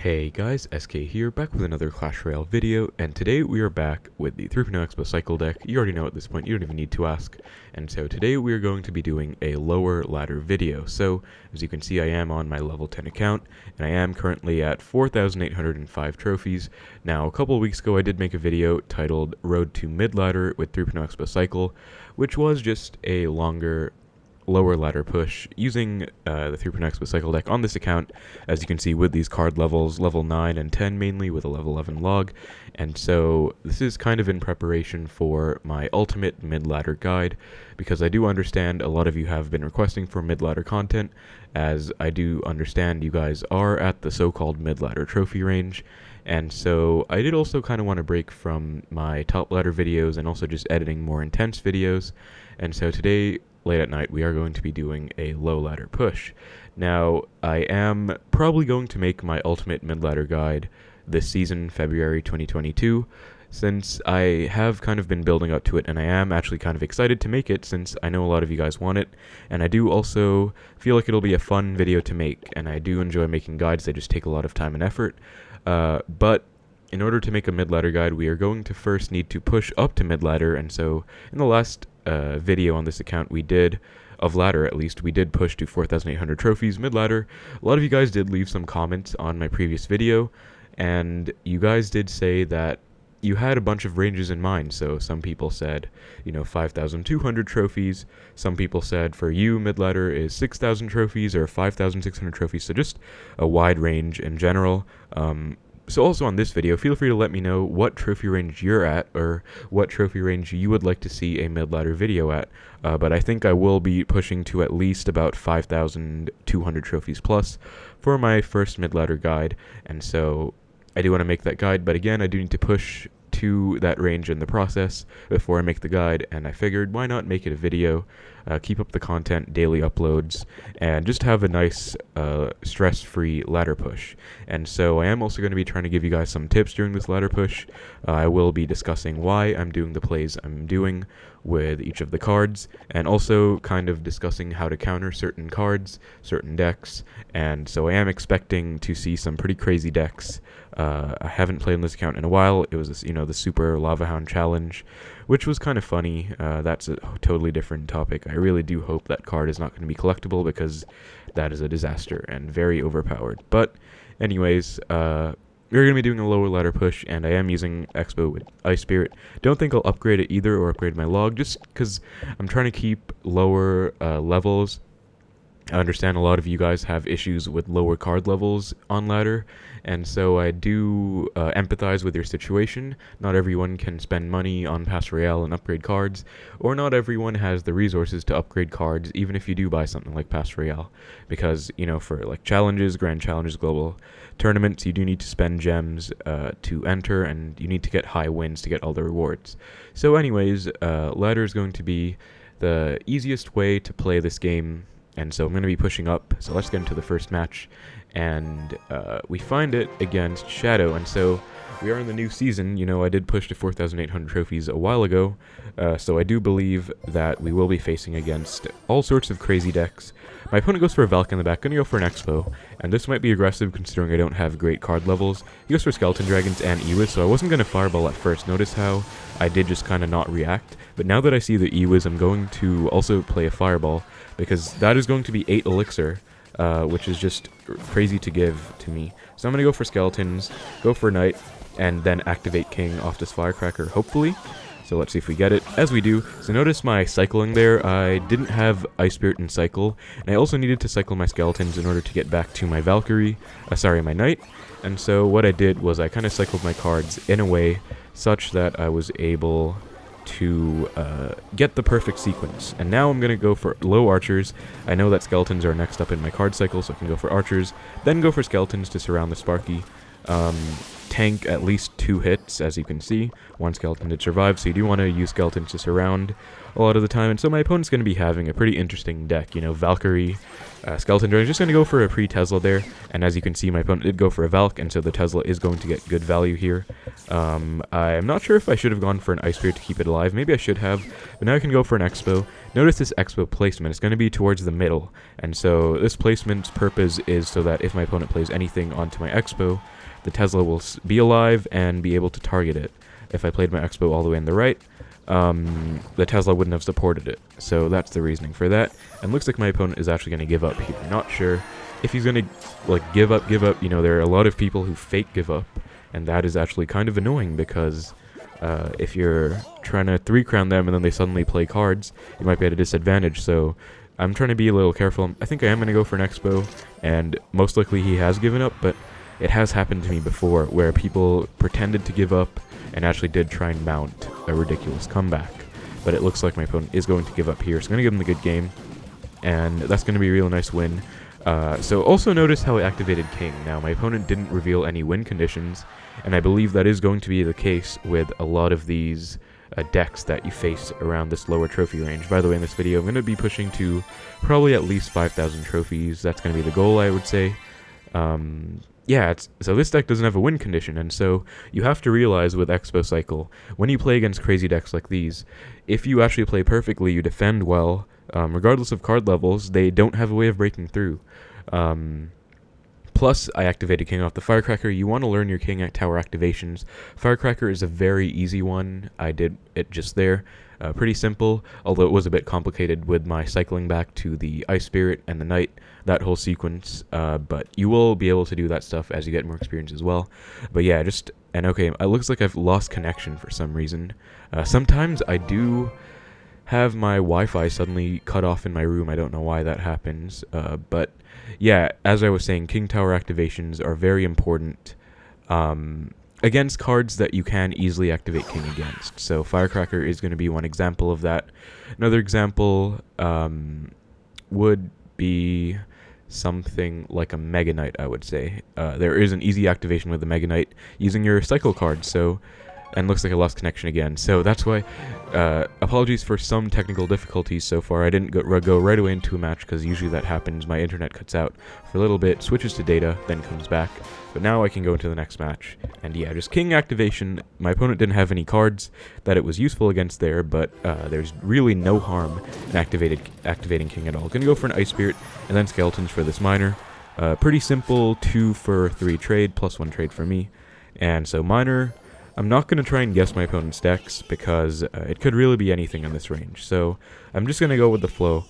Hey guys, SK here, back with another Clash Royale video, and today we are back with the 3.0 Xbow Cycle deck. You already know at this point, you don't even need to ask. And so today we are going to be doing a lower ladder video. So, as you can see, I am on my level 10 account, and I am currently at 4,805 trophies. Now, a couple of weeks ago I did make a video titled Road to Midladder with 3.0 Xbow Cycle, which was just a lower ladder push using the 3.0 Xbow Cycle deck on this account, as you can see with these card levels, level 9 and 10 mainly, with a level 11 log. And so this is kind of in preparation for my ultimate mid-ladder guide, because I do understand a lot of you have been requesting for mid-ladder content, as I do understand you guys are at the so-called mid-ladder trophy range. And so I did also kind of want to break from my top ladder videos and also just editing more intense videos. And so today, late at night, we are going to be doing a low ladder push. Now, I am probably going to make my ultimate mid-ladder guide this season, February 2022, since I have kind of been building up to it, and I am actually kind of excited to make it since I know a lot of you guys want it, and I do also feel like it'll be a fun video to make, and I do enjoy making guides. They just take a lot of time and effort, but in order to make a mid-ladder guide, we are going to first need to push up to mid-ladder. And so in the last video on this account we did, of ladder at least, we did push to 4,800 trophies mid-ladder. A lot of you guys did leave some comments on my previous video, and you guys did say that you had a bunch of ranges in mind. So some people said, 5,200 trophies. Some people said for you, mid-ladder is 6,000 trophies or 5,600 trophies. So just a wide range in general. So also on this video, feel free to let me know what trophy range you're at, or what trophy range you would like to see a mid-ladder video at. But I think I will be pushing to at least about 5,200 trophies plus for my first mid-ladder guide. And so I do want to make that guide, but again, I do need to push to that range in the process before I make the guide, and I figured why not make it a video, keep up the content, daily uploads, and just have a nice stress-free ladder push. And so I am also going to be trying to give you guys some tips during this ladder push. I will be discussing why I'm doing the plays I'm doing with each of the cards, and also kind of discussing how to counter certain cards, certain decks. And so I am expecting to see some pretty crazy decks. I haven't played on this account in a while. It was, the Super Lava Hound Challenge, which was kind of funny. That's a totally different topic. I really do hope that card is not going to be collectible, because that is a disaster and very overpowered. But anyways, we're going to be doing a lower ladder push, and I am using Xbow with Ice Spirit. Don't think I'll upgrade it either, or upgrade my log, just because I'm trying to keep lower levels. I understand a lot of you guys have issues with lower card levels on ladder, and so I do empathize with your situation. Not everyone can spend money on Pass Royale and upgrade cards, or not everyone has the resources to upgrade cards, even if you do buy something like Pass Royale, because, for like challenges, grand challenges, global tournaments, you do need to spend gems to enter, and you need to get high wins to get all the rewards. So anyways, ladder is going to be the easiest way to play this game. And so I'm going to be pushing up, so let's get into the first match, and we find it against Shadow. And so we are in the new season. I did push to 4,800 trophies a while ago, so I do believe that we will be facing against all sorts of crazy decks. My opponent goes for a Valk in the back, going to go for an Xbow, and this might be aggressive considering I don't have great card levels. He goes for Skeleton Dragons and Ewiz, so I wasn't going to Fireball at first. Notice how I did just kind of not react, but now that I see the Ewiz, I'm going to also play a Fireball, because that is going to be 8 Elixir, which is just crazy to give to me. So I'm going to go for Skeletons, go for Knight, and then activate King off this Firecracker, hopefully. So let's see if we get it. As we do, so notice my cycling there. I didn't have Ice Spirit and Cycle, and I also needed to cycle my Skeletons in order to get back to my my Knight. And so what I did was I kind of cycled my cards in a way such that I was able to get the perfect sequence. And now I'm going to go for low archers. I know that Skeletons are next up in my card cycle, so I can go for archers, then go for Skeletons to surround the Sparky. Tank at least 2 hits, as you can see. 1 skeleton did survive, so you do want to use skeletons to surround a lot of the time. And so my opponent's going to be having a pretty interesting deck. Valkyrie, Skeleton Dragon, just going to go for a pre-Tesla there. And as you can see, my opponent did go for a Valk, and so the Tesla is going to get good value here. I'm not sure if I should have gone for an Ice Spirit to keep it alive. Maybe I should have, but now I can go for an Xbow. Notice this Xbow placement is going to be towards the middle, and so this placement's purpose is so that if my opponent plays anything onto my Xbow, the Tesla will be alive and be able to target it. If I played my Xbow all the way on the right, the Tesla wouldn't have supported it. So that's the reasoning for that. And looks like my opponent is actually going to give up here. Not sure if he's going to like give up. You know, there are a lot of people who fake give up, and that is actually kind of annoying because if you're trying to 3-crown them and then they suddenly play cards, you might be at a disadvantage. So I'm trying to be a little careful. I think I am going to go for an Xbow, and most likely he has given up, but it has happened to me before where people pretended to give up and actually did try and mount a ridiculous comeback. But it looks like my opponent is going to give up here, so I'm going to give him the good game, and that's going to be a real nice win. So also notice how I activated King. Now, my opponent didn't reveal any win conditions, and I believe that is going to be the case with a lot of these decks that you face around this lower trophy range. By the way, in this video, I'm going to be pushing to probably at least 5,000 trophies. That's going to be the goal, I would say. Yeah, so this deck doesn't have a win condition, and so you have to realize with Xbow Cycle, when you play against crazy decks like these, if you actually play perfectly, you defend well, regardless of card levels, they don't have a way of breaking through. Plus, I activated King off the Firecracker. You want to learn your King Tower activations. Firecracker is a very easy one. I did it just there. Pretty simple, although it was a bit complicated with my cycling back to the Ice Spirit and the Knight, that whole sequence, but you will be able to do that stuff as you get more experience as well. But yeah, okay, it looks like I've lost connection for some reason. Sometimes I do have my Wi-Fi suddenly cut off in my room. I don't know why that happens, but yeah, as I was saying, King Tower activations are very important against cards that you can easily activate King against. So Firecracker is going to be one example of that. Another example would be something like a Mega Knight, I would say. There is an easy activation with the Mega Knight using your Cycle card, so... And looks like I lost connection again, so that's why, apologies for some technical difficulties so far. I didn't go right away into a match, because usually that happens. My internet cuts out for a little bit, switches to data, then comes back. But now I can go into the next match. And yeah, just King activation. My opponent didn't have any cards that it was useful against there, but there's really no harm in activating King at all. Gonna go for an Ice Spirit, and then Skeletons for this Miner. Pretty simple 2 for 3 trade, plus 1 trade for me. And so Miner... I'm not going to try and guess my opponent's decks, because it could really be anything in this range. So I'm just going to go with the flow.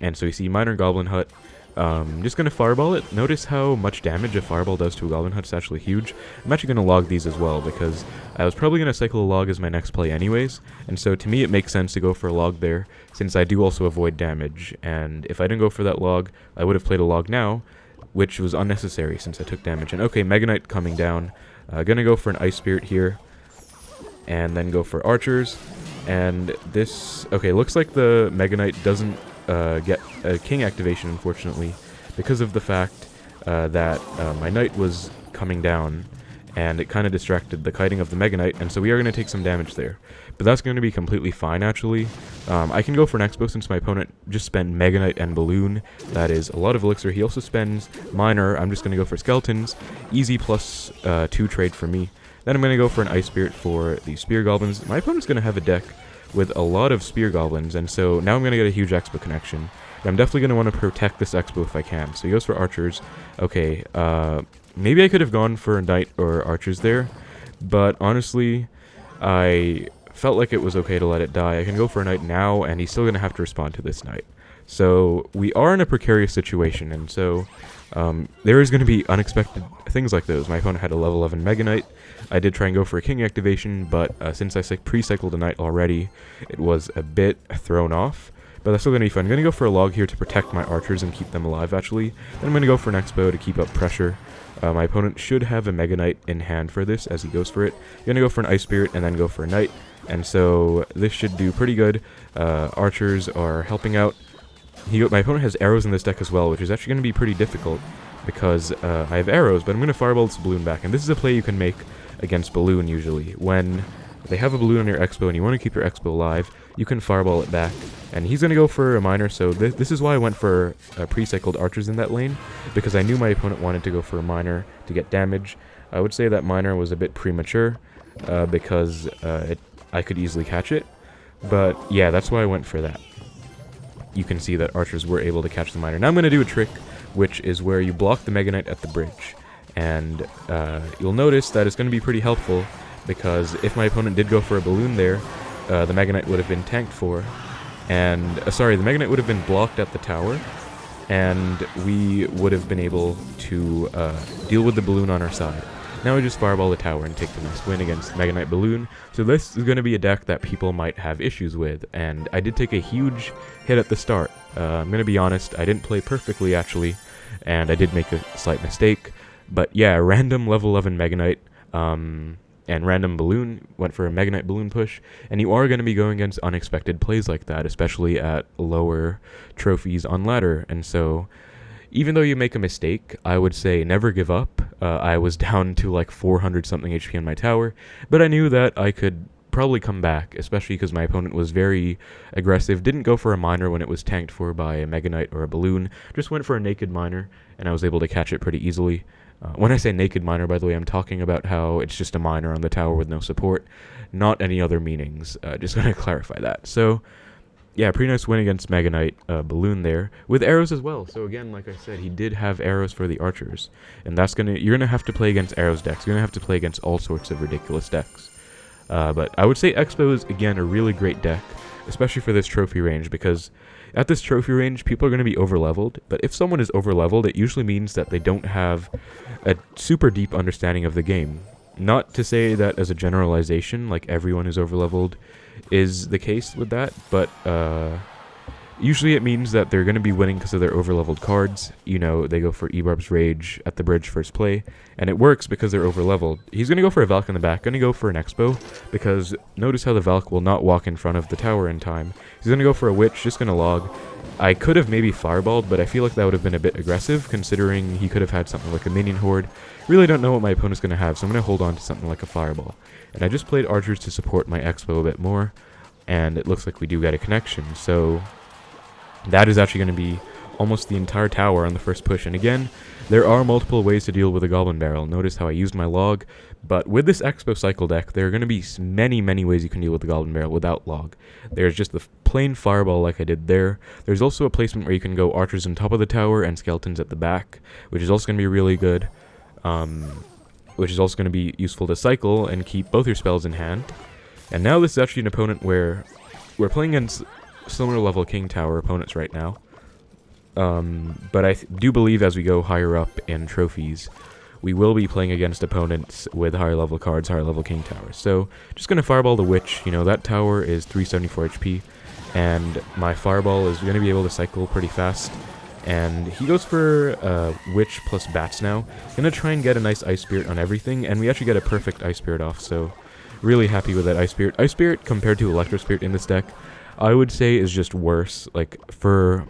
And so you see Miner Goblin Hut. I'm just going to Fireball it. Notice how much damage a Fireball does to a Goblin Hut. It's actually huge. I'm actually going to log these as well, because I was probably going to cycle a log as my next play anyways. And so to me it makes sense to go for a log there, since I do also avoid damage. And if I didn't go for that log, I would have played a log now, which was unnecessary since I took damage. And okay, Mega Knight coming down. Gonna go for an Ice Spirit here, and then go for Archers, and this... Okay, looks like the Mega Knight doesn't get a King activation, unfortunately, because of the fact that my Knight was coming down, and it kind of distracted the kiting of the Mega Knight, and so we are going to take some damage there. But that's going to be completely fine, actually. I can go for an Xbow since my opponent just spent Mega Knight and Balloon. That is a lot of Elixir. He also spends Miner. I'm just going to go for Skeletons. Easy plus 2 trade for me. Then I'm going to go for an Ice Spirit for the Spear Goblins. My opponent's going to have a deck with a lot of Spear Goblins, and so now I'm going to get a huge Xbow connection. And I'm definitely going to want to protect this Xbow if I can. So he goes for Archers. Okay, maybe I could have gone for a Knight or Archers there, but honestly, I felt like it was okay to let it die. I can go for a Knight now, and he's still going to have to respond to this Knight. So we are in a precarious situation, and so there is going to be unexpected things like those. My opponent had a level 11 Mega Knight. I did try and go for a King activation, but since I pre-cycled a Knight already, it was a bit thrown off. But that's still going to be fun. I'm going to go for a log here to protect my Archers and keep them alive, actually. Then I'm going to go for an Xbow to keep up pressure. My opponent should have a Mega Knight in hand for this as he goes for it. I'm going to go for an Ice Spirit and then go for a Knight. And so this should do pretty good. Archers are helping out. My opponent has arrows in this deck as well, which is actually going to be pretty difficult because I have arrows, but I'm going to Fireball this Balloon back. And this is a play you can make against Balloon usually. When they have a Balloon on your Xbow and you want to keep your Xbow alive, you can Fireball it back. And he's going to go for a Miner, so this is why I went for pre-cycled Archers in that lane, because I knew my opponent wanted to go for a Miner to get damage. I would say that Miner was a bit premature, because I could easily catch it. But yeah, that's why I went for that. You can see that archers were able to catch the miner. Now I'm going to do a trick, which is where you block the Mega Knight at the bridge. And you'll notice that it's going to be pretty helpful, because if my opponent did go for a balloon there, the Mega Knight would have been tanked for. And, sorry, the Mega Knight would have been blocked at the tower, and we would have been able to deal with the balloon on our side. Now we just fireball the tower and take the nice win against Mega Knight Balloon. So this is going to be a deck that people might have issues with, and I did take a huge hit at the start. I'm going to be honest, I didn't play perfectly actually, and I did make a slight mistake. But yeah, random level 11 Mega Knight and random balloon went for a Mega Knight balloon push, and you are going to be going against unexpected plays like that, especially at lower trophies on ladder. And so even though you make a mistake, I would say never give up. I was down to like 400 something HP on my tower, but I knew that I could probably come back, especially because my opponent was very aggressive, didn't go for a miner when it was tanked for by a Mega Knight or a balloon, just went for a naked miner, and I was able to catch it pretty easily. When I say naked miner, by the way, I'm talking about how it's just a miner on the tower with no support, not any other meanings. Just going to clarify that. So yeah, pretty nice win against Mega Knight Balloon there, with arrows as well. So again, like I said, he did have arrows for the archers, and you're gonna have to play against arrows decks. You're gonna have to play against all sorts of ridiculous decks. But I would say Xbow is again a really great deck, especially for this trophy range, because at this trophy range, people are going to be overleveled. But if someone is overleveled, it usually means that they don't have a super deep understanding of the game. Not to say that as a generalization, like everyone who's overleveled is the case with that, but usually it means that they're going to be winning because of their overleveled cards. You know, they go for Ebarb's Rage at the bridge first play, and it works because they're overleveled. He's going to go for a Valk in the back, going to go for an Xbow, because notice how the Valk will not walk in front of the tower in time. He's going to go for a Witch, just going to log. I could have maybe fireballed, but I feel like that would have been a bit aggressive, considering he could have had something like a minion horde. Really don't know what my opponent's going to have, so I'm going to hold on to something like a fireball. And I just played archers to support my Xbow a bit more, and it looks like we do get a connection, so that is actually going to be almost the entire tower on the first push. And again, there are multiple ways to deal with a Goblin Barrel. Notice how I used my log, but with this Xbow Cycle deck, there are going to be many ways you can deal with the Goblin Barrel without log. There's just the plain fireball like I did there. There's also a placement where you can go archers on top of the tower and skeletons at the back, which is also going to be really good, which is also going to be useful to cycle and keep both your spells in hand. And now this is actually an opponent where we're playing against similar level King Tower opponents right now. But I do believe as we go higher up in trophies, we will be playing against opponents with higher level cards, higher level King Towers. So just going to fireball the Witch. You know, that tower is 374 HP, and my fireball is going to be able to cycle pretty fast. And he goes for Witch plus Bats now. Going to try and get a nice Ice Spirit on everything, and we actually get a perfect Ice Spirit off, so really happy with that Ice Spirit. Ice Spirit compared to Electro Spirit in this deck, I would say is just worse, like, for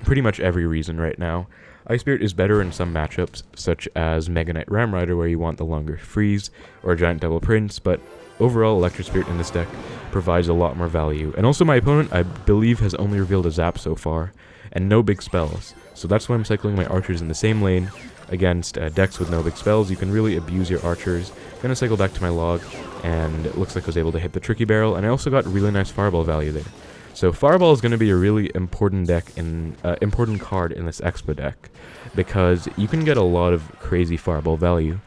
pretty much every reason right now. Ice Spirit is better in some matchups, such as Mega Knight Ram Rider, where you want the longer freeze, or Giant Double Prince, but overall, Electro Spirit in this deck provides a lot more value. And also my opponent, I believe, has only revealed a Zap so far, and no big spells. So that's why I'm cycling my archers in the same lane against decks with no big spells. You can really abuse your archers. Gonna cycle back to my log, and it looks like I was able to hit the Tricky Barrel, and I also got really nice fireball value there. So Fireball is going to be a really important important card in this Xbow deck, because you can get a lot of crazy Fireball value,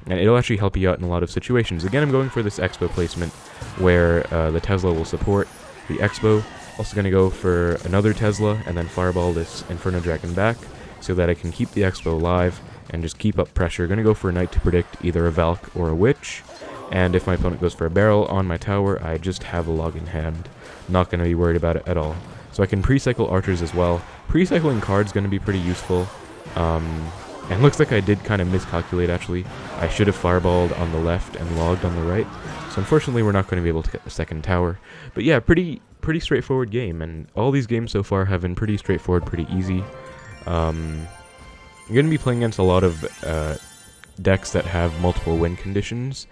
and it'll actually help you out in a lot of situations. Again, I'm going for this Xbow placement where the Tesla will support the Xbow. Also going to go for another Tesla and then Fireball this Inferno Dragon back so that I can keep the Xbow alive and just keep up pressure. Going to go for a Knight to predict either a Valk or a Witch, and if my opponent goes for a Barrel on my tower, I just have a log in hand. Not going to be worried about it at all. So I can pre-cycle archers as well. Pre-cycling cards going to be pretty useful. And looks like I did kind of miscalculate, actually. I should have fireballed on the left and logged on the right. So unfortunately, we're not going to be able to get the second tower. But yeah, pretty straightforward game. And all these games so far have been pretty straightforward, pretty easy. I'm going to be playing against a lot of decks that have multiple win conditions.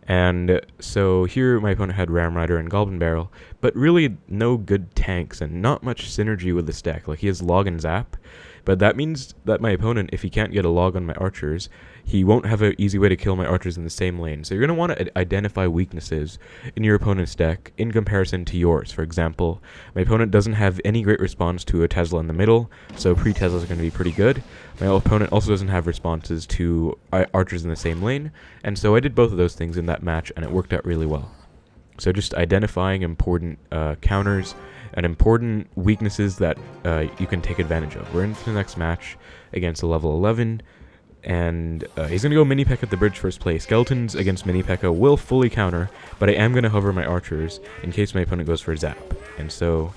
And so here my opponent had Ram Rider and Goblin Barrel, but really no good tanks and not much synergy with this deck. Like, he has Log and Zap, but that means that my opponent, if he can't get a log on my archers, he won't have an easy way to kill my archers in the same lane. So you're going to want to identify weaknesses in your opponent's deck in comparison to yours. For example, my opponent doesn't have any great response to a Tesla in the middle, so pre-Teslas are going to be pretty good. My opponent also doesn't have responses to archers in the same lane, and so I did both of those things in that match, and it worked out really well. So just identifying important counters and important weaknesses that you can take advantage of. We're into the next match against a level 11, and he's going to go Mini P.E.K.K.A at the bridge first play. Skeletons against Mini P.E.K.K.A will fully counter, but I am going to hover my archers in case my opponent goes for a zap. And so,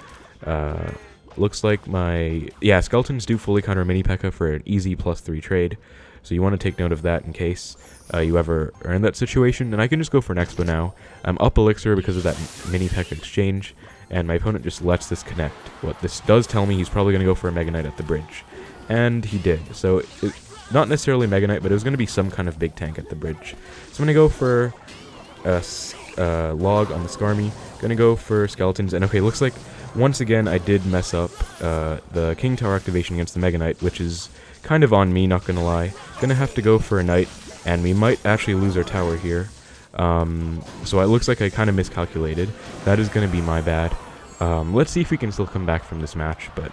looks like skeletons do fully counter Mini P.E.K.K.A for an easy +3 trade. So you want to take note of that in case you ever are in that situation. And I can just go for an Xbow now. I'm up elixir because of that Mini P.E.K.K.A exchange, and my opponent just lets this connect. What this does tell me, he's probably going to go for a Mega Knight at the bridge. And he did. So, not necessarily Mega Knight, but it was going to be some kind of big tank at the bridge. So I'm going to go for a log on the Skarmy. Going to go for skeletons. And okay, looks like once again I did mess up the King Tower activation against the Mega Knight, which is kind of on me, not going to lie. Going to have to go for a Knight, and we might actually lose our tower here. So it looks like I kind of miscalculated. That is going to be my bad. Let's see if we can still come back from this match, but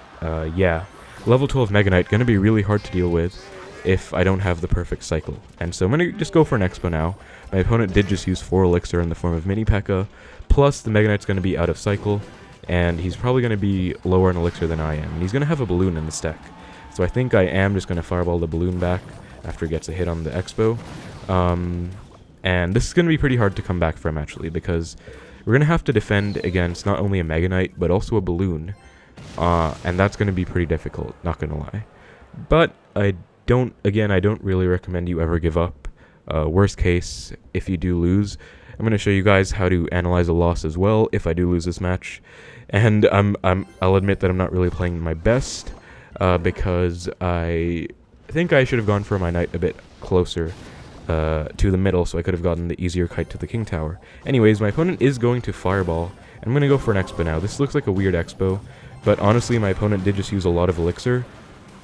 yeah. Level 12 Mega Knight, going to be really hard to deal with if I don't have the perfect cycle. And so I'm going to just go for an Xbow now. My opponent did just use 4 elixir in the form of Mini P.E.K.K.A, plus the Mega Knight's going to be out of cycle, and he's probably going to be lower in elixir than I am. And he's going to have a balloon in the stack. So I think I am just going to fireball the balloon back after it gets a hit on the Xbow. And this is going to be pretty hard to come back from, actually, because we're going to have to defend against not only a Mega Knight, but also a balloon. And that's going to be pretty difficult, not going to lie. But I don't really recommend you ever give up. Worst case, if you do lose, I'm going to show you guys how to analyze a loss as well if I do lose this match. And I'll admit that I'm not really playing my best, because I think I should have gone for my Knight a bit closer to the middle, so I could have gotten the easier kite to the King Tower. Anyways, my opponent is going to fireball. I'm going to go for an Xbow now. This looks like a weird Xbow, but honestly, my opponent did just use a lot of elixir,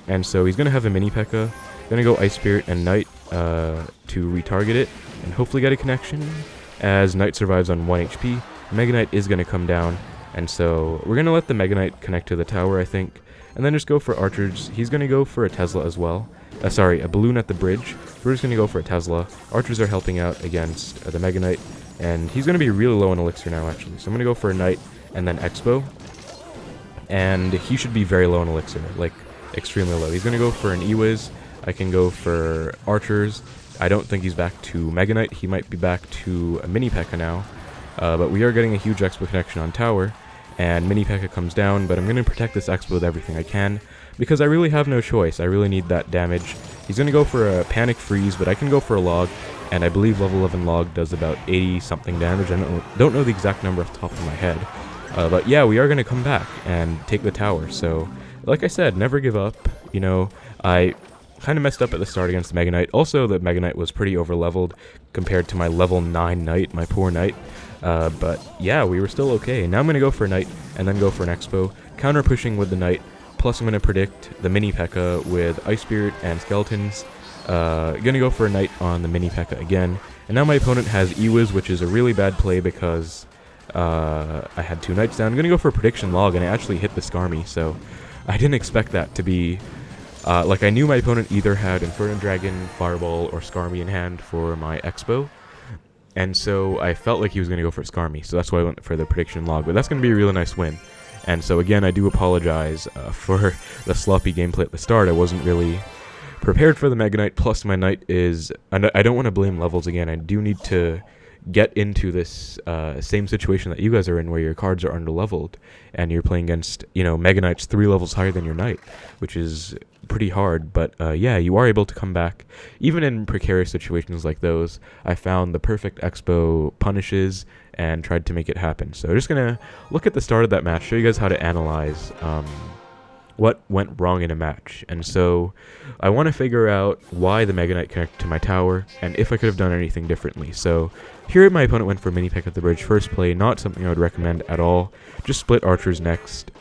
and so he's going to have a Mini P.E.K.K.A. Going to go Ice Spirit and Knight to retarget it, and hopefully get a connection, as Knight survives on 1 HP. Mega Knight is going to come down, and so we're going to let the Mega Knight connect to the tower, I think, and then just go for archers. He's going to go for a Tesla as well. A balloon at the bridge. We're just going to go for a Tesla. Archers are helping out against the Mega Knight, and he's going to be really low in elixir now, actually. So I'm going to go for a Knight and then Xbow, and he should be very low in elixir, like extremely low. He's going to go for an E-Wiz. I can go for archers. I don't think he's back to Mega Knight. He might be back to a Mini P.E.K.K.A now, but we are getting a huge Xbow connection on tower, and Mini P.E.K.K.A comes down, but I'm going to protect this Xbow with everything I can, because I really have no choice. I really need that damage. He's going to go for a Panic Freeze, but I can go for a log, and I believe level 11 log does about 80-something damage. I don't know the exact number off the top of my head. But yeah, we are going to come back and take the tower. So, like I said, never give up. You know, I kind of messed up at the start against the Mega Knight. Also, the Mega Knight was pretty over-leveled compared to my level 9 Knight, my poor Knight. But yeah, we were still okay. Now I'm going to go for a Knight and then go for an Xbow. Counter-pushing with the Knight. Plus, I'm going to predict the Mini P.E.K.K.A with Ice Spirit and Skeletons. Going to go for a Knight on the Mini P.E.K.K.A again. And now my opponent has E-Wiz, which is a really bad play because I had 2 Knights down. I'm going to go for a Prediction Log, and I actually hit the Skarmy, so I didn't expect that to be... I knew my opponent either had Inferno Dragon, Fireball, or Skarmy in hand for my Xbow. And so I felt like he was going to go for Skarmy, so that's why I went for the Prediction Log. But that's going to be a really nice win. And so again, I do apologize for the sloppy gameplay at the start. I wasn't really prepared for the Mega Knight, plus my Knight is... And I don't want to blame levels again. I do need to get into this same situation that you guys are in, where your cards are under-leveled, and you're playing against, you know, Mega Knights 3 levels higher than your Knight, which is pretty hard. But yeah, you are able to come back. Even in precarious situations like those, I found the perfect Xbow punishes and tried to make it happen. So just going to look at the start of that match, show you guys how to analyze what went wrong in a match. And so I want to figure out why the Mega Knight connected to my tower, and if I could have done anything differently. So here my opponent went for Mini P.E.K.K.A at the bridge first play, not something I would recommend at all. Just split archers next.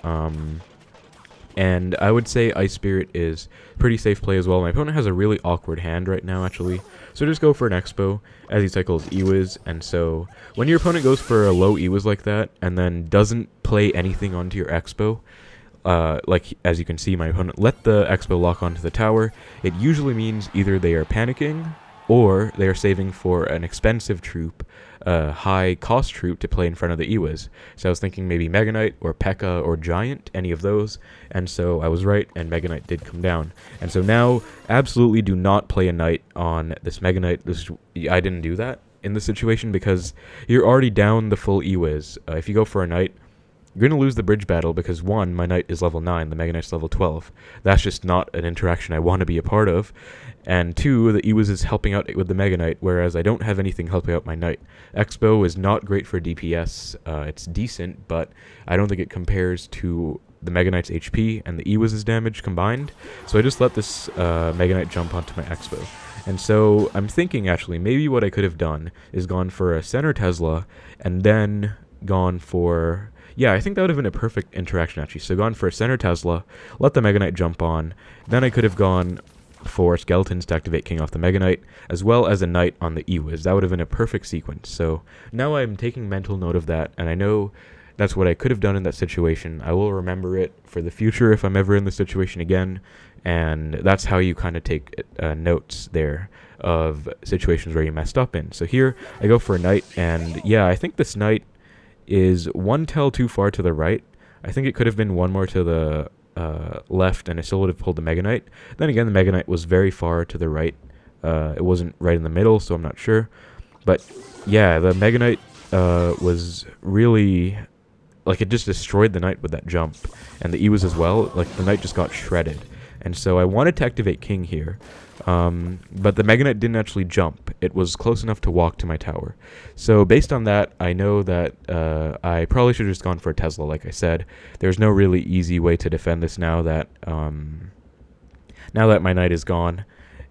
And I would say Ice Spirit is pretty safe play as well. My opponent has a really awkward hand right now, actually. So just go for an Xbow as he cycles Ewiz. And so when your opponent goes for a low Ewiz like that and then doesn't play anything onto your Xbow, like as you can see, my opponent let the Xbow lock onto the tower, it usually means either they are panicking or they are saving for an expensive troop, high cost troop to play in front of the Ewiz. So I was thinking maybe Mega Knight or P.E.K.K.A. or Giant, any of those, and so I was right, and Mega Knight did come down. And so now, absolutely do not play a Knight on this Mega Knight. I didn't do that in this situation because you're already down the full Ewiz. If you go for a Knight, you're going to lose the bridge battle because, one, my Knight is level 9, the Mega Knight's level 12. That's just not an interaction I want to be a part of. And two, the Ewiz is helping out with the Mega Knight, whereas I don't have anything helping out my Knight. Xbow is not great for DPS. It's decent, but I don't think it compares to the Mega Knight's HP and the Ewiz's damage combined. So I just let this Mega Knight jump onto my Xbow. And so I'm thinking, actually, maybe what I could have done is gone for a center Tesla and then gone for... Yeah, I think that would have been a perfect interaction, actually. So gone for a center Tesla, let the Mega Knight jump on. Then I could have gone for skeletons to activate King off the Mega Knight, as well as a Knight on the Ewiz. That would have been a perfect sequence. So now I'm taking mental note of that, and I know that's what I could have done in that situation. I will remember it for the future if I'm ever in the situation again, and that's how you kind of take notes there of situations where you messed up in. So here, I go for a Knight, and yeah, I think this Knight is one tile too far to the right. I think it could have been one more to the left, and I still would have pulled the Mega Knight. Then again, the Mega Knight was very far to the right. It wasn't right in the middle, so I'm not sure. But yeah, the Mega Knight was really... like, it just destroyed the Knight with that jump. And the Ewiz as well. Like, the Knight just got shredded. And so I wanted to activate King here. But the Mega Knight didn't actually jump. It was close enough to walk to my tower. So based on that, I know that I probably should have just gone for a Tesla, like I said. There's no really easy way to defend this now that my Knight is gone.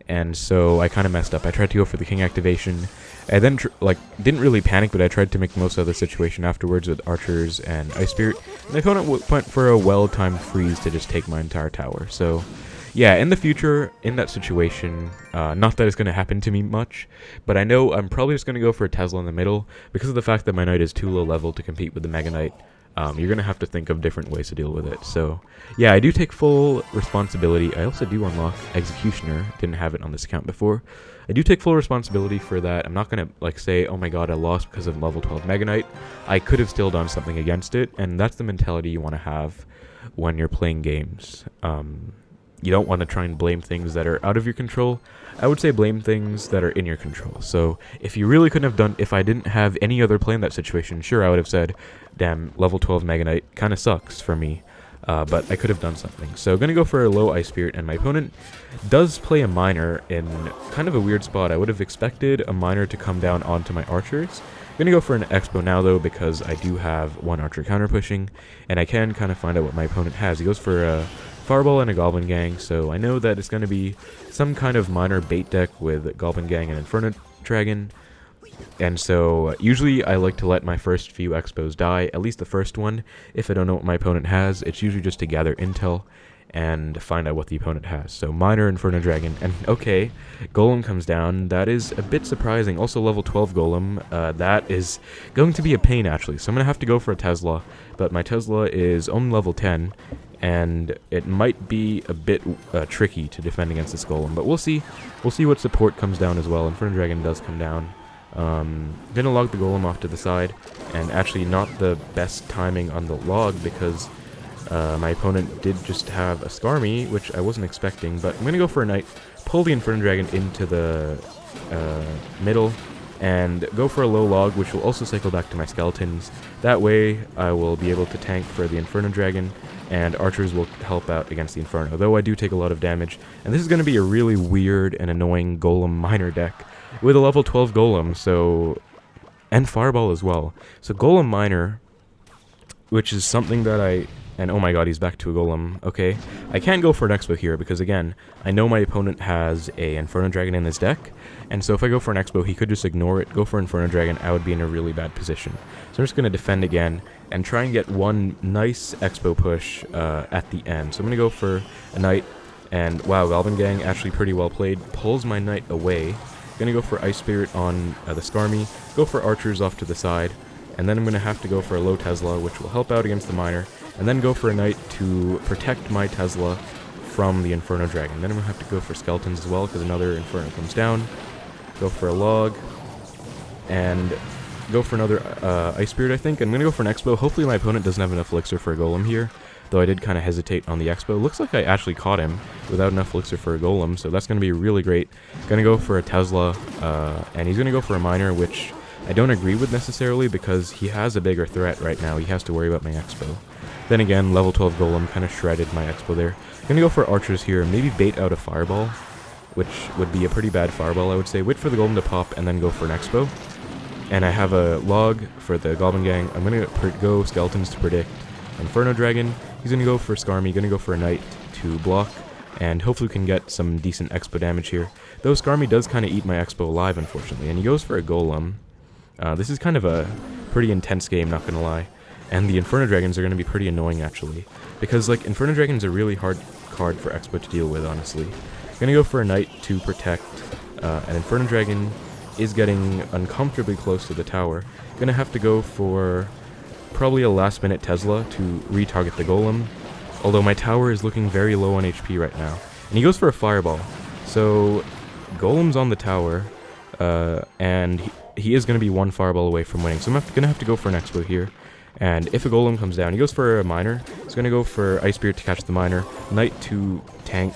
And so I kind of messed up. I tried to go for the King activation. I then didn't really panic, but I tried to make the most of the situation afterwards with archers and Ice Spirit. And my opponent went for a well-timed freeze to just take my entire tower. So yeah, in the future, in that situation, not that it's going to happen to me much, but I know I'm probably just going to go for a Tesla in the middle because of the fact that my Knight is too low level to compete with the Mega Knight. You're going to have to think of different ways to deal with it. So yeah, I do take full responsibility. I also do unlock Executioner. Didn't have it on this account before. I do take full responsibility for that. I'm not going to say, oh my god, I lost because of level 12 Mega Knight. I could have still done something against it, and that's the mentality you want to have when you're playing games. You don't want to try and blame things that are out of your control. I would say blame things that are in your control. So if you really couldn't have done, if I didn't have any other play in that situation, sure, I would have said, damn, level 12 Mega Knight kind of sucks for me. But I could have done something. So I'm going to go for a low Ice Spirit, and my opponent does play a Miner in kind of a weird spot. I would have expected a Miner to come down onto my archers. I'm going to go for an Xbow now, though, because I do have one archer counter pushing, and I can kind of find out what my opponent has. He goes for a Fireball and a Goblin Gang, so I know that it's going to be some kind of Miner bait deck with Goblin Gang and Inferno Dragon. And so usually I like to let my first few Xbows die, at least the first one. If I don't know what my opponent has, it's usually just to gather intel and find out what the opponent has. So Miner, Inferno Dragon, and okay, Golem comes down. That is a bit surprising. Also level 12 Golem, that is going to be a pain actually. So I'm going to have to go for a Tesla, but my Tesla is only level 10. And it might be a bit tricky to defend against this Golem, but we'll see. We'll see what support comes down as well. Inferno Dragon does come down. Gonna log the Golem off to the side, and actually not the best timing on the log because my opponent did just have a Skarmy, which I wasn't expecting, but I'm gonna go for a Knight, pull the Inferno Dragon into the middle, and go for a low log, which will also cycle back to my skeletons. That way, I will be able to tank for the Inferno Dragon, and archers will help out against the Inferno, though I do take a lot of damage. And this is going to be a really weird and annoying Golem Miner deck with a level 12 Golem, so... and Fireball as well. So Golem Miner, which is something that I And oh my god, he's back to a golem. Okay, I can't go for an Xbow here because, again, I know my opponent has a Inferno Dragon in his deck, and so if I go for an Xbow, he could just ignore it, go for Inferno Dragon, I would be in a really bad position. So I'm just going to defend again and try and get one nice Xbow push at the end. So I'm going to go for a Knight, and wow, Goblin Gang, actually pretty well played, pulls my Knight away. Going to go for Ice Spirit on the Skarmy, go for Archers off to the side, and then I'm going to have to go for a low Tesla, which will help out against the Miner, and then go for a Knight to protect my Tesla from the Inferno Dragon. Then I'm going to have to go for Skeletons as well, because another Inferno comes down. Go for a Log, and go for another Ice Spirit, I think. I'm going to go for an Xbow. Hopefully my opponent doesn't have enough Elixir for a Golem here, though I did kind of hesitate on the Xbow. Looks like I actually caught him without enough Elixir for a Golem, so that's going to be really great. Going to go for a Tesla, and he's going to go for a Miner, which I don't agree with necessarily, because he has a bigger threat right now. He has to worry about my Xbow. Then again, level 12 Golem kind of shredded my Xbow there. Gonna go for Archers here, maybe bait out a Fireball, which would be a pretty bad Fireball, I would say. Wait for the Golem to pop, and then go for an Xbow. And I have a Log for the Goblin Gang. I'm gonna go Skeletons to predict Inferno Dragon. He's gonna go for Skarmy, gonna go for a Knight to block, and hopefully we can get some decent Xbow damage here. Though Skarmy does kind of eat my Xbow alive, unfortunately, and he goes for a Golem. This is kind of a pretty intense game, not gonna lie. And the Inferno Dragons are going to be pretty annoying, actually. Because, like, Inferno Dragon's a really hard card for Xbow to deal with, honestly. Gonna go for a Knight to protect. An Inferno Dragon is getting uncomfortably close to the tower. Gonna have to go for probably a last-minute Tesla to retarget the Golem. Although my tower is looking very low on HP right now. And he goes for a Fireball. So, Golem's on the tower. And he is going to be one Fireball away from winning. So I'm going to have to go for an Xbow here. And if a Golem comes down, he goes for a Miner. He's going to go for Ice Spirit to catch the Miner, Knight to tank,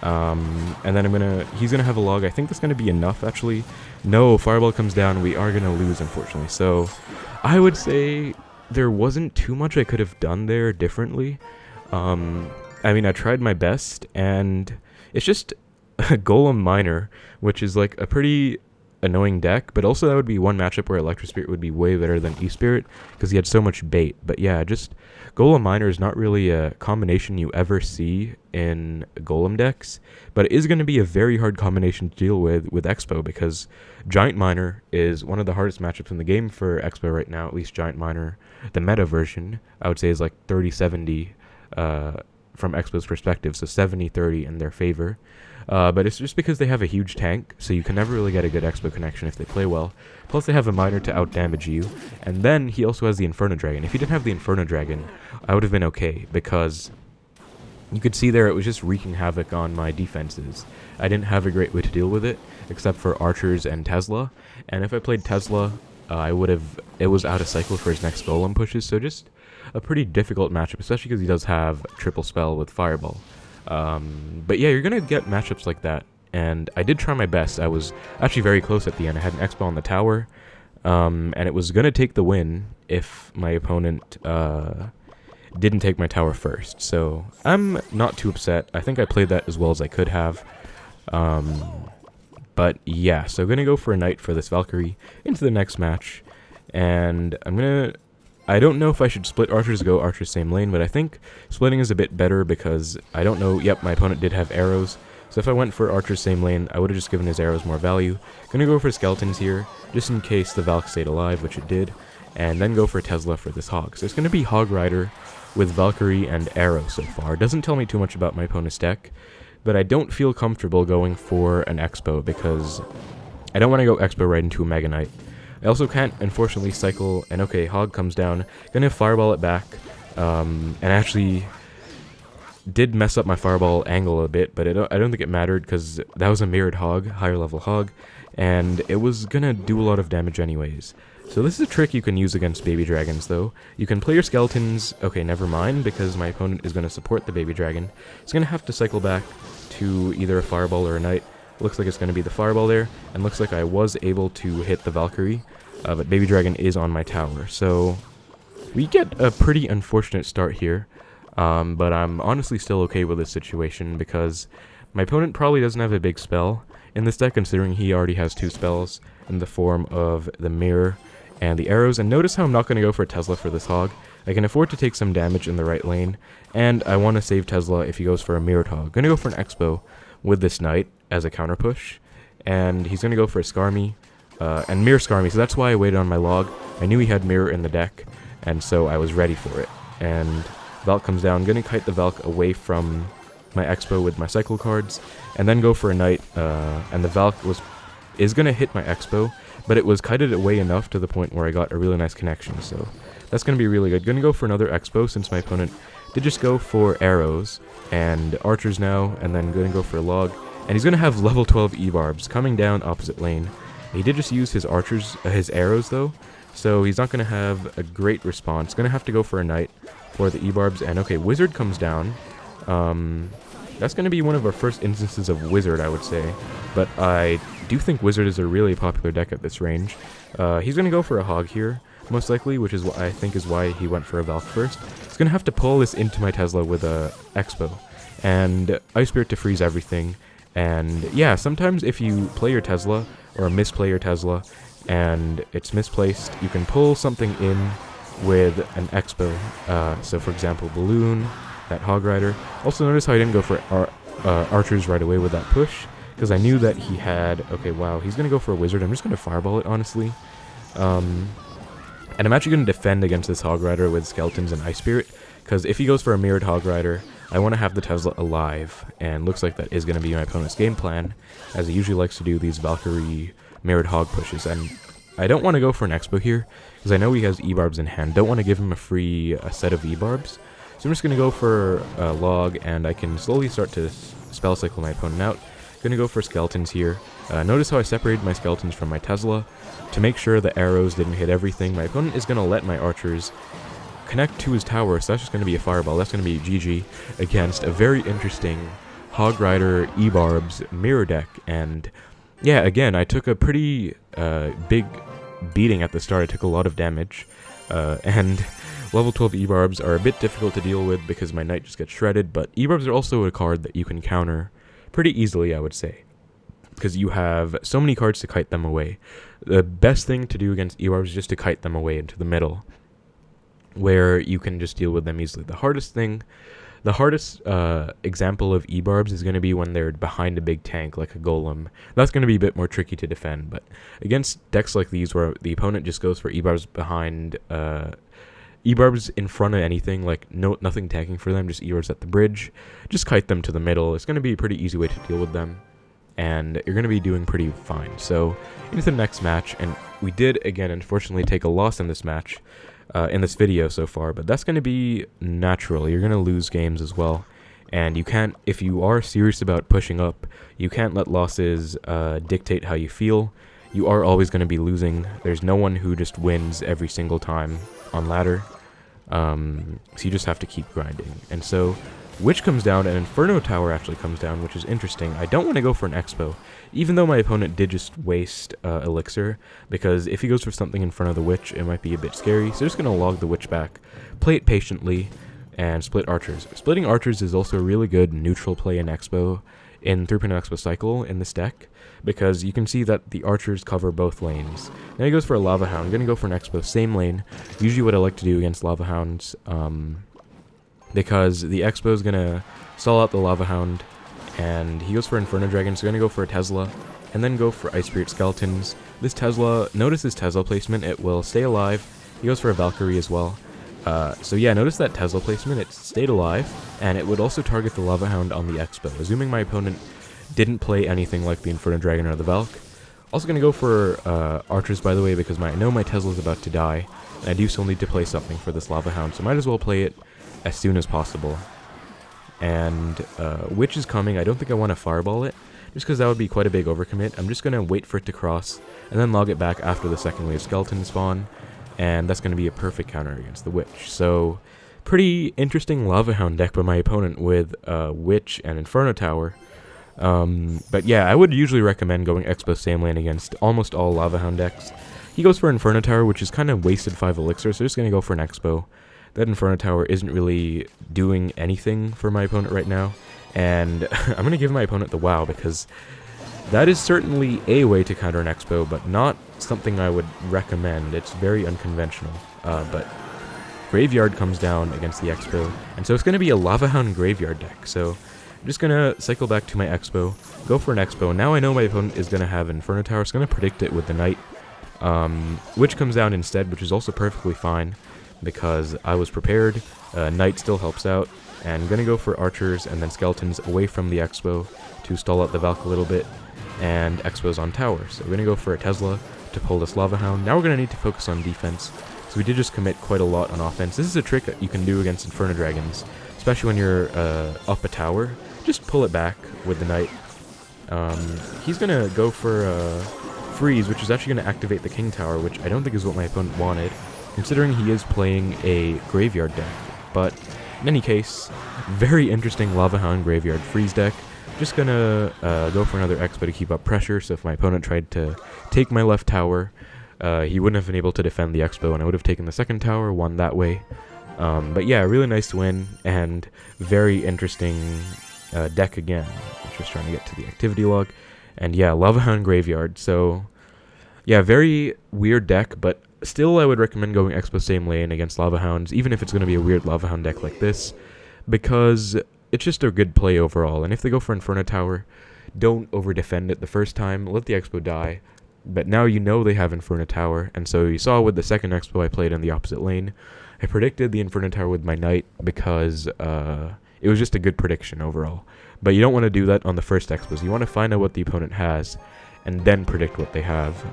and then he's going to have a Log. I think that's going to be enough, actually. No, Fireball comes down, we are going to lose, unfortunately. So I would say there wasn't too much I could have done there differently. I mean, I tried my best, and it's just a Golem Miner, which is like a pretty annoying deck, but also that would be one matchup where Electro Spirit would be way better than E-Spirit, because he had so much bait. But yeah, just Golem Miner is not really a combination you ever see in Golem decks, but it is going to be a very hard combination to deal with Xbow, because Giant Miner is one of the hardest matchups in the game for Xbow right now. At least Giant Miner, the meta version, I would say is like 30-70 from Xbow's perspective, so 70-30 in their favor. But it's just because they have a huge tank, so you can never really get a good Xbow connection if they play well. Plus they have a Miner to outdamage you, and then he also has the Inferno Dragon. If he didn't have the Inferno Dragon, I would have been okay, because you could see there it was just wreaking havoc on my defenses. I didn't have a great way to deal with it, except for Archers and Tesla, and if I played Tesla, it was out of cycle for his next Golem pushes, so just a pretty difficult matchup, especially because he does have triple spell with Fireball. But yeah, you're gonna get matchups like that, and I did try my best. I was actually very close at the end. I had an Xbow on the tower, and it was gonna take the win if my opponent didn't take my tower first. So I'm not too upset. I think I played that as well as I could have. But yeah, so I'm gonna go for a Knight for this Valkyrie into the next match, and I don't know if I should split Archers to go Archers same lane, but I think splitting is a bit better because I don't know. Yep, my opponent did have arrows, so if I went for Archers same lane, I would have just given his arrows more value. Gonna go for Skeletons here, just in case the Valk stayed alive, which it did, and then go for Tesla for this Hog. So it's gonna be Hog Rider with Valkyrie and Arrow so far. Doesn't tell me too much about my opponent's deck, but I don't feel comfortable going for an Xbow because I don't want to go Xbow right into a Mega Knight. I also can't, unfortunately, cycle, and okay, Hog comes down, gonna Fireball it back, and actually did mess up my Fireball angle a bit, but I don't think it mattered, because that was a mirrored Hog, higher level Hog, and it was gonna do a lot of damage anyways. So this is a trick you can use against Baby Dragons, though. You can play your Skeletons, okay, never mind, because my opponent is gonna support the Baby Dragon. It's gonna have to cycle back to either a Fireball or a Knight. Looks like it's going to be the Fireball there, and looks like I was able to hit the Valkyrie, but Baby Dragon is on my tower. So we get a pretty unfortunate start here, but I'm honestly still okay with this situation because my opponent probably doesn't have a big spell in this deck, considering he already has 2 spells in the form of the Mirror and the Arrows. And notice how I'm not going to go for Tesla for this Hog. I can afford to take some damage in the right lane, and I want to save Tesla if he goes for a mirrored hog. Gonna go for an Xbow with this knight as a counter push, and he's gonna go for a Skarmy, and mirror Skarmy, so that's why I waited on my log. I knew he had mirror in the deck, and so I was ready for it. And Valk comes down, gonna kite the Valk away from my Xbow with my cycle cards, and then go for a knight, and the Valk is gonna hit my Xbow, but it was kited away enough to the point where I got a really nice connection, so that's gonna be really good. Gonna go for another Xbow since my opponent did just go for arrows and archers now, and then gonna go for a log, and he's gonna have level 12 E-barbs coming down opposite lane. He did just use his archers, his arrows though, so he's not gonna have a great response. Gonna have to go for a knight for the E-barbs, and okay, wizard comes down. That's going to be one of our first instances of Wizard, I would say. But I do think Wizard is a really popular deck at this range. He's going to go for a Hog here, most likely, which is what I think is why he went for a Valk first. He's going to have to pull this into my Tesla with a Xbow. And Ice Spirit to freeze everything. And yeah, sometimes if you play your Tesla, or misplay your Tesla, and it's misplaced, you can pull something in with an Xbow. So for example, Balloon, that Hog Rider. Also notice how I didn't go for archers right away with that push, because I knew that he had... Okay, wow, he's going to go for a wizard. I'm just going to fireball it, honestly. And I'm actually going to defend against this Hog Rider with skeletons and Ice Spirit, because if he goes for a mirrored Hog Rider, I want to have the Tesla alive, and looks like that is going to be my opponent's game plan, as he usually likes to do these Valkyrie mirrored Hog pushes. And I don't want to go for an Xbow here, because I know he has E-barbs in hand. Don't want to give him a set of E-barbs. So I'm just going to go for a log, and I can slowly start to spell cycle my opponent out. Going to go for skeletons here. Notice how I separated my skeletons from my Tesla to make sure the arrows didn't hit everything. My opponent is going to let my archers connect to his tower, so that's just going to be a fireball. That's going to be GG against a very interesting Hog Rider E-barbs mirror deck. And yeah, again, I took a pretty big beating at the start. I took a lot of damage, and level 12 E-barbs are a bit difficult to deal with because my knight just gets shredded, but E-barbs are also a card that you can counter pretty easily, I would say, because you have so many cards to kite them away. The best thing to do against E-barbs is just to kite them away into the middle, where you can just deal with them easily. The hardest example of E-barbs is going to be when they're behind a big tank, like a golem. That's going to be a bit more tricky to defend, but against decks like these where the opponent just goes for E-barbs behind... E-barbs in front of anything, like nothing tanking for them, just E-barbs at the bridge. Just kite them to the middle. It's going to be a pretty easy way to deal with them, and you're going to be doing pretty fine. So, into the next match, and we did, again, unfortunately take a loss in this match, in this video so far, but that's going to be natural. You're going to lose games as well, and you can't, if you are serious about pushing up, you can't let losses dictate how you feel. You are always going to be losing. There's no one who just wins every single time on ladder. So you just have to keep grinding. And so Witch comes down, and Inferno Tower actually comes down, which is interesting. I don't want to go for an Xbow, even though my opponent did just waste Elixir, because if he goes for something in front of the Witch, it might be a bit scary. So just going to log the Witch back, play it patiently, and split archers. Splitting archers is also a really good neutral play in Xbow, in 3.0 Xbow Cycle in this deck, because you can see that the archers cover both lanes. Now he goes for a Lava Hound. I'm going to go for an Xbow, same lane. Usually what I like to do against Lava Hounds, because the Xbow is going to stall out the Lava Hound, and he goes for Inferno Dragon, so going to go for a Tesla, and then go for Ice Spirit Skeletons. This Tesla, notice this Tesla placement, it will stay alive. He goes for a Valkyrie as well. So yeah, notice that Tesla placement, it stayed alive, and it would also target the Lava Hound on the Xbow, assuming my opponent didn't play anything like the Inferno Dragon or the Valk. Also going to go for archers, by the way, because I know my Tesla's about to die, and I do still need to play something for this Lava Hound, so might as well play it as soon as possible. And Witch is coming. I don't think I want to fireball it, just because that would be quite a big overcommit. I'm just going to wait for it to cross, and then log it back after the second wave skeleton spawn, and that's going to be a perfect counter against the Witch. So, pretty interesting Lava Hound deck by my opponent with Witch and Inferno Tower. But yeah, I would usually recommend going Xbow same lane against almost all Lava Hound decks. He goes for Inferno Tower, which is kind of wasted 5 Elixir, so just going to go for an Xbow. That Inferno Tower isn't really doing anything for my opponent right now, and I'm going to give my opponent the WoW, because that is certainly a way to counter an Xbow, but not something I would recommend. It's very unconventional, but Graveyard comes down against the Xbow, and so it's going to be a Lava Hound Graveyard deck. So I'm just going to cycle back to my Xbow, go for an Xbow. Now I know my opponent is going to have Inferno Tower. It's going to predict it with the Knight, which comes down instead, which is also perfectly fine because I was prepared. Knight still helps out, and I'm going to go for Archers and then Skeletons away from the Xbow to stall out the Valk a little bit, and Xbow's on tower. So we're going to go for a Tesla to pull this Lava Hound. Now we're going to need to focus on defense. So we did just commit quite a lot on offense. This is a trick that you can do against Inferno Dragons, especially when you're up a tower. Just pull it back with the Knight. He's going to go for Freeze, which is actually going to activate the King Tower, which I don't think is what my opponent wanted, considering he is playing a Graveyard deck. But in any case, very interesting Lava Hound Graveyard Freeze deck. Just gonna go for another Xbow to keep up pressure, so if my opponent tried to take my left tower, he wouldn't have been able to defend the Xbow, and I would have taken the second tower, won that way. But yeah, really nice win, and very interesting deck again. Just trying to get to the activity log. And yeah, Lava Hound Graveyard. So yeah, very weird deck, but still I would recommend going Xbow same lane against Lava Hounds, even if it's going to be a weird Lava Hound deck like this, because it's just a good play overall. And if they go for Inferno Tower, don't over-defend it the first time, let the Xbow die. But now you know they have Inferno Tower, and so you saw with the second Xbow I played in the opposite lane, I predicted the Inferno Tower with my Knight because it was just a good prediction overall. But you don't want to do that on the first Xbows. You want to find out what the opponent has, and then predict what they have.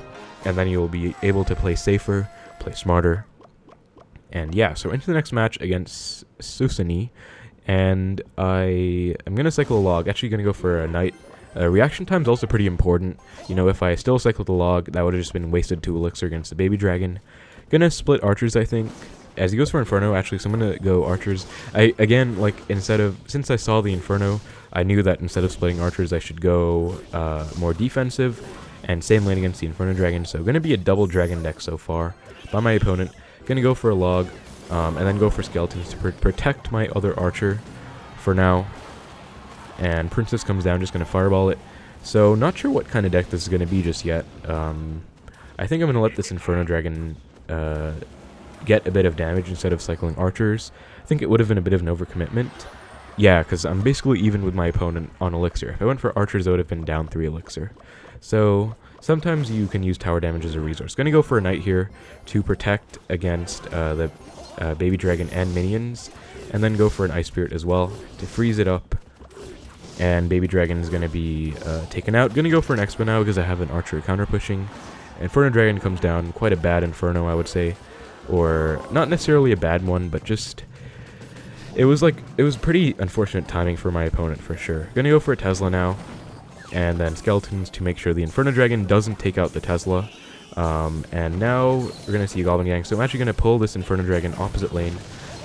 And then you'll be able to play safer, play smarter. And yeah, so into the next match against Susani. And I am going to cycle a log. Actually going to go for a Knight. Reaction time is also pretty important. You know, if I still cycled the log, that would have just been wasted 2 elixir against the baby dragon. Gonna split Archers, I think. As he goes for Inferno, actually, so I'm gonna go Archers. Since I saw the Inferno, I knew that instead of splitting Archers, I should go more defensive. And same lane against the Inferno Dragon. So gonna be a double dragon deck so far by my opponent. Gonna go for a log. And then go for Skeletons to protect my other Archer for now. And Princess comes down, just going to Fireball it. So, not sure what kind of deck this is going to be just yet. I think I'm going to let this Inferno Dragon get a bit of damage instead of cycling Archers. I think it would have been a bit of an overcommitment. Yeah, because I'm basically even with my opponent on Elixir. If I went for Archers, I would have been down 3 Elixir. So, sometimes you can use tower damage as a resource. Going to go for a Knight here to protect against the Baby Dragon and minions, and then go for an Ice Spirit as well to freeze it up, and Baby Dragon is going to be taken out. Going to go for an Xbow now because I have an Archer counter pushing. Inferno Dragon comes down, quite a bad Inferno I would say, or not necessarily a bad one, but just it was pretty unfortunate timing for my opponent for sure. Going to go for a Tesla now, and then Skeletons to make sure the Inferno Dragon doesn't take out the Tesla. And now we're going to see a Goblin Gang, so I'm actually going to pull this Inferno Dragon opposite lane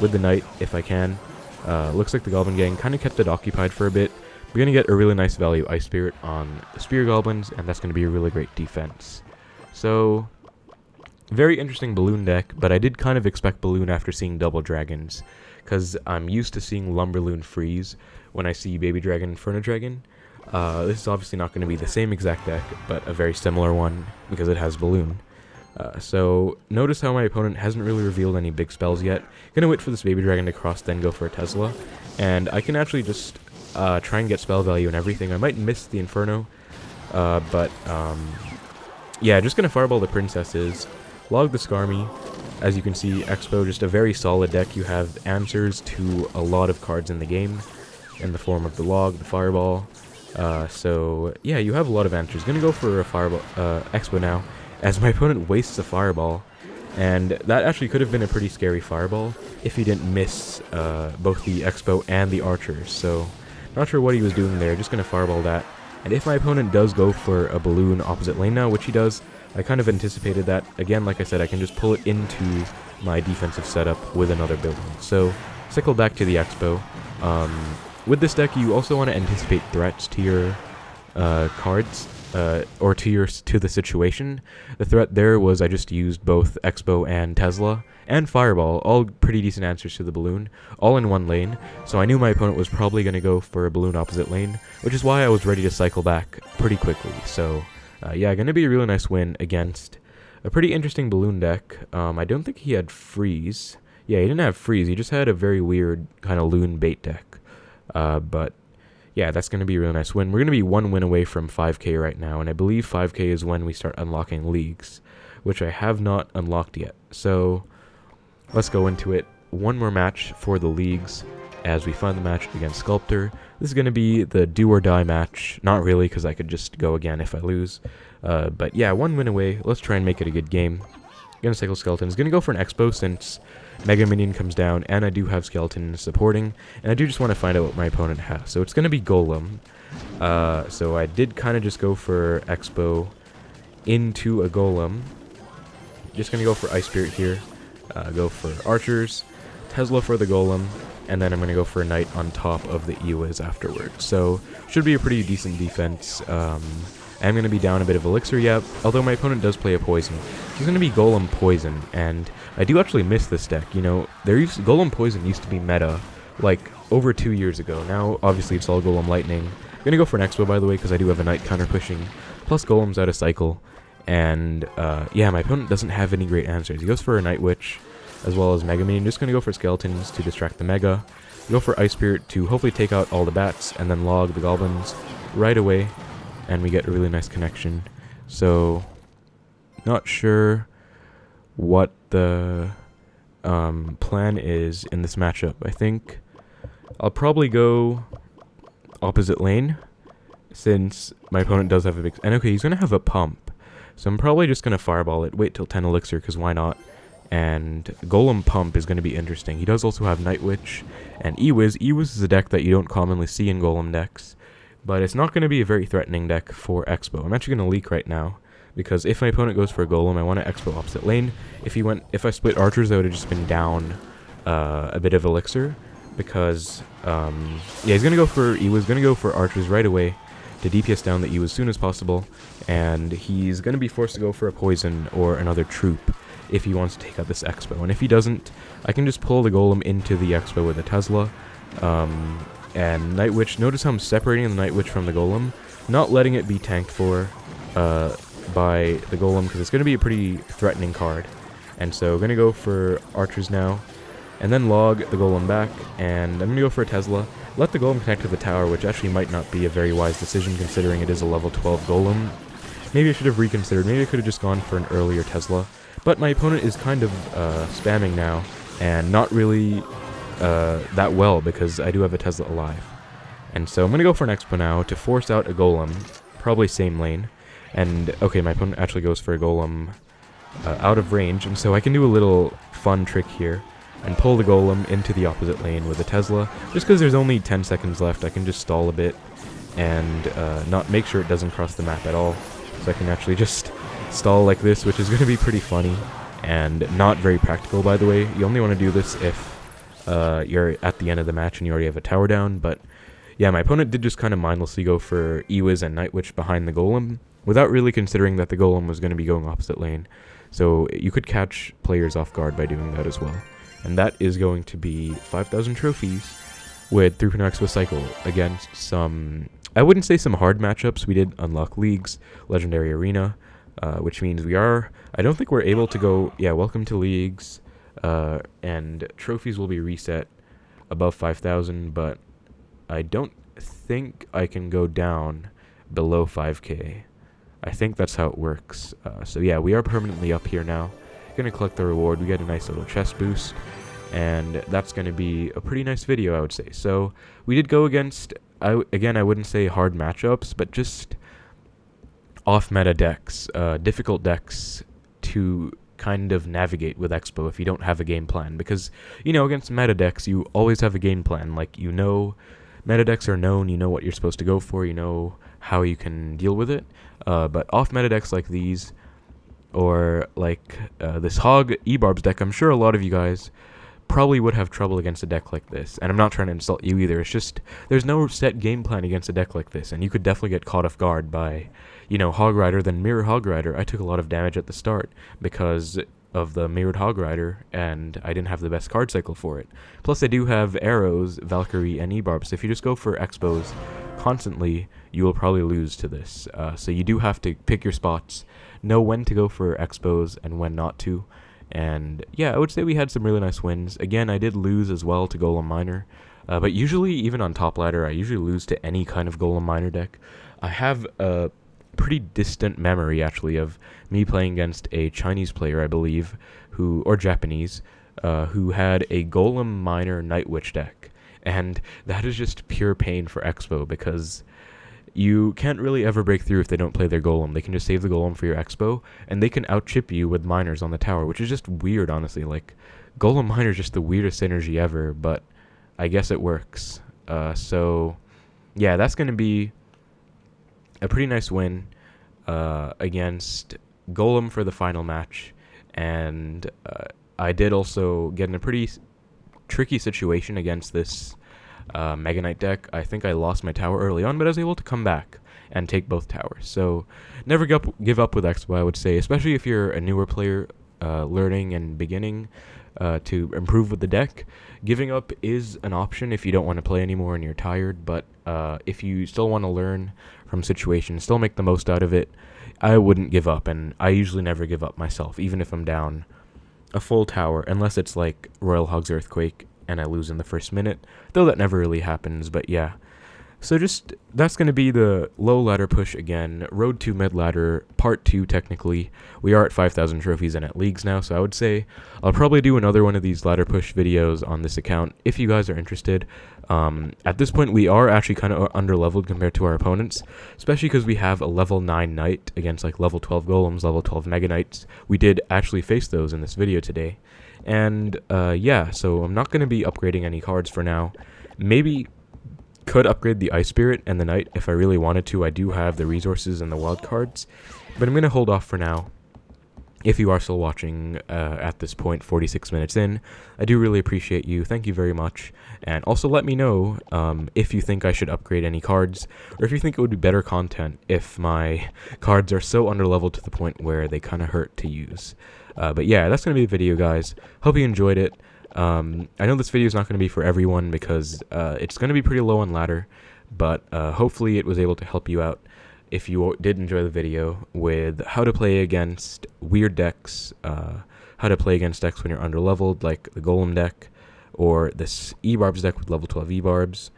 with the Knight if I can. Looks like the Goblin Gang kind of kept it occupied for a bit. We're going to get a really nice value Ice Spirit on the Spear Goblins, and that's going to be a really great defense. So, very interesting Balloon deck, but I did kind of expect Balloon after seeing Double Dragons, because I'm used to seeing Lumberloon freeze when I see Baby Dragon Inferno Dragon. This is obviously not going to be the same exact deck, but a very similar one because it has Balloon. So notice how my opponent hasn't really revealed any big spells yet. Gonna wait for this Baby Dragon to cross, then go for a Tesla. And I can actually just try and get spell value and everything. I might miss the Inferno, yeah, just gonna Fireball the Princesses, log the Skarmy. As you can see, Xbow, just a very solid deck. You have answers to a lot of cards in the game in the form of the log, the Fireball. So, yeah, you have a lot of answers. Gonna go for a Fireball, Xbow now, as my opponent wastes a Fireball. And that actually could have been a pretty scary Fireball if he didn't miss both the Xbow and the Archers. So, not sure what he was doing there, just gonna Fireball that. And if my opponent does go for a Balloon opposite lane now, which he does, I kind of anticipated that. Again, like I said, I can just pull it into my defensive setup with another building. So, cycle back to the Xbow. With this deck, you also want to anticipate threats to your cards, or to the situation. The threat there was I just used both Xbow and Tesla, and Fireball, all pretty decent answers to the Balloon, all in one lane, so I knew my opponent was probably going to go for a Balloon opposite lane, which is why I was ready to cycle back pretty quickly. So, yeah, going to be a really nice win against a pretty interesting Balloon deck. I don't think he had Freeze. Yeah, he didn't have freeze. He just had a very weird kind of loon bait deck. But yeah, that's going to be a really nice win. We're going to be 1 win away from 5K right now, and I believe 5K is when we start unlocking leagues, which I have not unlocked yet. So let's go into it. One more match for the leagues as we find the match against Sculptor. This is going to be the do or die match. Not really, because I could just go again if I lose. But yeah, 1 win away. Let's try and make it a good game. Gonna cycle Skeleton. Is gonna go for an Xbow since Mega Minion comes down, and I do have Skeleton supporting, and I do just want to find out what my opponent has. So it's gonna be Golem. So I did kind of just go for Xbow into a Golem. Just gonna go for Ice Spirit here. Go for Archers, Tesla for the Golem, and then I'm gonna go for a Knight on top of the Ewiz afterwards. So should be a pretty decent defense. I'm going to be down a bit of Elixir, yeah, although my opponent does play a Poison. He's going to be Golem Poison, and I do actually miss this deck. You know, Golem Poison used to be meta, like, over 2 years ago. Now, obviously, it's all Golem Lightning. I'm going to go for an Xbow, by the way, because I do have a Knight counter-pushing, plus Golem's out of cycle, and, yeah, my opponent doesn't have any great answers. He goes for a Night Witch, as well as Mega Minion. Just going to go for Skeletons to distract the Mega. Go for Ice Spirit to hopefully take out all the bats, and then log the Goblins right away. And we get a really nice connection. So, not sure what the plan is in this matchup. I think I'll probably go opposite lane, since my opponent does have a big... And okay, he's going to have a pump. So I'm probably just going to fireball it, wait till 10 Elixir, because why not? And Golem Pump is going to be interesting. He does also have Night Witch and Ewiz. Ewiz is a deck that you don't commonly see in Golem decks. But it's not going to be a very threatening deck for Xbow. I'm actually going to leak right now, because if my opponent goes for a Golem, I want to Xbow opposite lane. If I split Archers, I would have just been down a bit of Elixir, because, yeah, he's going to go for Ewiz, going to go for Archers right away to DPS down the Ewiz as soon as possible, and he's going to be forced to go for a Poison or another Troop if he wants to take out this Xbow. And if he doesn't, I can just pull the Golem into the Xbow with a Tesla, and Night Witch. Notice how I'm separating the Night Witch from the Golem, not letting it be tanked for by the Golem, because it's going to be a pretty threatening card. And so I'm going to go for Archers now, and then log the Golem back, and I'm going to go for a Tesla. Let the Golem connect to the tower, which actually might not be a very wise decision considering it is a level 12 Golem. Maybe I should have reconsidered. Maybe I could have just gone for an earlier Tesla. But my opponent is kind of spamming now, and not really that well, because I do have a Tesla alive. And so I'm going to go for an Expo now to force out a Golem, probably same lane. And, okay, my opponent actually goes for a Golem out of range, and so I can do a little fun trick here and pull the Golem into the opposite lane with a Tesla. Just because there's only 10 seconds left, I can just stall a bit and not make sure it doesn't cross the map at all. So I can actually just stall like this, which is going to be pretty funny and not very practical, by the way. You only want to do this if you're at the end of the match and you already have a tower down. But yeah, my opponent did just kind of mindlessly go for Ewiz and Night Witch behind the Golem without really considering that the Golem was going to be going opposite lane. So you could catch players off guard by doing that as well. And that is going to be 5,000 trophies with 3.0 Xbow Cycle against some, I wouldn't say some hard matchups. We did unlock leagues, Legendary Arena, which means I don't think we're able to go, yeah, welcome to leagues, and trophies will be reset above 5,000, but I don't think I can go down below 5K. I think that's how it works. So yeah, we are permanently up here now. Gonna collect the reward. We get a nice little chest boost, and that's gonna be a pretty nice video, I would say. So we did go against, again, I wouldn't say hard matchups, but just off-meta decks, difficult decks to kind of navigate with Xbow if you don't have a game plan. Because, you know, against meta decks, you always have a game plan. Like, you know, meta decks are known, you know what you're supposed to go for, you know how you can deal with it. But off-meta decks like these, or like this Hog E-Barbs deck, I'm sure a lot of you guys probably would have trouble against a deck like this. And I'm not trying to insult you either. It's just, there's no set game plan against a deck like this, and you could definitely get caught off guard by, you know, Hog Rider, then Mirror Hog Rider. I took a lot of damage at the start because of the Mirrored Hog Rider, and I didn't have the best card cycle for it. Plus, I do have Arrows, Valkyrie, and E-Barbs. So if you just go for Xbows constantly, you will probably lose to this. So you do have to pick your spots, know when to go for Xbows and when not to. And yeah, I would say we had some really nice wins. Again, I did lose as well to Golem Miner, but usually, even on top ladder, I usually lose to any kind of Golem Miner deck. I have a pretty distant memory, actually, of me playing against a Chinese player, I believe, or Japanese, who had a Golem Miner Night Witch deck. And that is just pure pain for Xbow, because you can't really ever break through if they don't play their Golem. They can just save the Golem for your Xbow, and they can out-chip you with miners on the tower, which is just weird, honestly. Like, Golem Miner is just the weirdest synergy ever, but I guess it works. So, yeah, that's going to be a pretty nice win against Golem for the final match, and I did also get in a pretty tricky situation against this Mega Knight deck. I think I lost my tower early on, but I was able to come back and take both towers. So never give up with Xbow, I would say, especially if you're a newer player learning and beginning to improve with the deck. Giving up is an option if you don't want to play anymore and you're tired, but if you still want to learn from situations, still make the most out of it, I wouldn't give up, and I usually never give up myself, even if I'm down a full tower, unless it's like Royal Hog's Earthquake and I lose in the first minute, though that never really happens. But yeah, so that's going to be the low ladder push again, road to mid ladder part 2. Technically we are at 5,000 trophies and at leagues now, so I would say I'll probably do another one of these ladder push videos on this account if you guys are interested. At this point we are actually kind of under leveled compared to our opponents, especially because we have a level 9 knight against like level 12 golems, level 12 mega knights. We did actually face those in this video today, and yeah, so I'm not going to be upgrading any cards for now. Maybe could upgrade the Ice Spirit and the Knight if I really wanted to. I do have the resources and the wild cards, but I'm going to hold off for now. If you are still watching at this point, 46 minutes in, I do really appreciate you. Thank you very much. And also let me know if you think I should upgrade any cards, or if you think it would be better content if my cards are so underleveled to the point where they kind of hurt to use. But yeah, that's going to be the video, guys. Hope you enjoyed it. I know this video is not going to be for everyone because it's going to be pretty low on ladder, but hopefully it was able to help you out if you did enjoy the video with how to play against weird decks, how to play against decks when you're underleveled, like the Golem deck, or this E-Barbs deck with level 12 E-Barbs,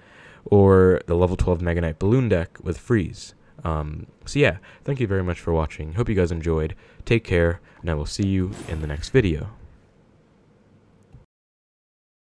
or the level 12 Mega Knight Balloon deck with Freeze. So yeah, thank you very much for watching. Hope you guys enjoyed. Take care, and I will see you in the next video.